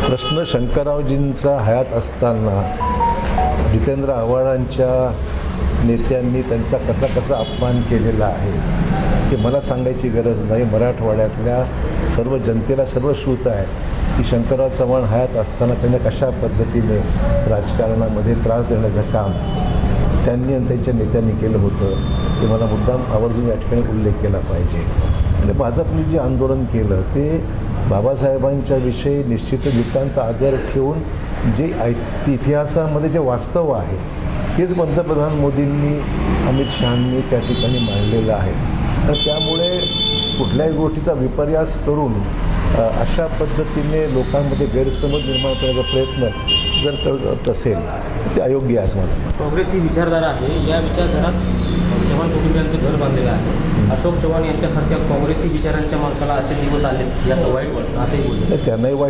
प्रश्न शंकररावजींचा हयात असताना जितेंद्र आव्हाडांच्या नेत्यांनी त्यांचा कसा कसा अपमान केलेला आहे हे मला सांगायची गरज नाही. मराठवाड्यातल्या सर्व जनतेला सर्व श्रुत आहे की शंकरराव चव्हाण हयात असताना त्यांना कशा पद्धतीने राजकारणामध्ये त्रास देण्याचं काम त्यांनी आणि त्यांच्या नेत्यांनी केलं होतं ते मला मुद्दाम आवर्जून या ठिकाणी उल्लेख केला पाहिजे. आणि भाजपने जे आंदोलन केलं ते बाबासाहेबांच्या विषयी निश्चितच नितांत आदर ठेवून जे इतिहासामध्ये जे वास्तव आहे तेच पंतप्रधान मोदींनी अमित शहांनी त्या ठिकाणी मांडलेलं आहे. तर त्यामुळे कुठल्याही गोष्टीचा विपर्यास करून अशा पद्धतीने लोकांमध्ये गैरसमज निर्माण करण्याचा प्रयत्न जर करत असेल ते अयोग्य आहे असं मला. काँग्रेस ही विचारधारा आहे. या विचारधारात चव्हाण कुटुंबियांचं घर बांधलेलं आहे. अशोक चव्हाण यांच्यासारख्या काँग्रेसी विचारांच्या माणसाला असे दिवस आले याचं वाईट वाटतं असंही बोललं. त्यांनाही वाईट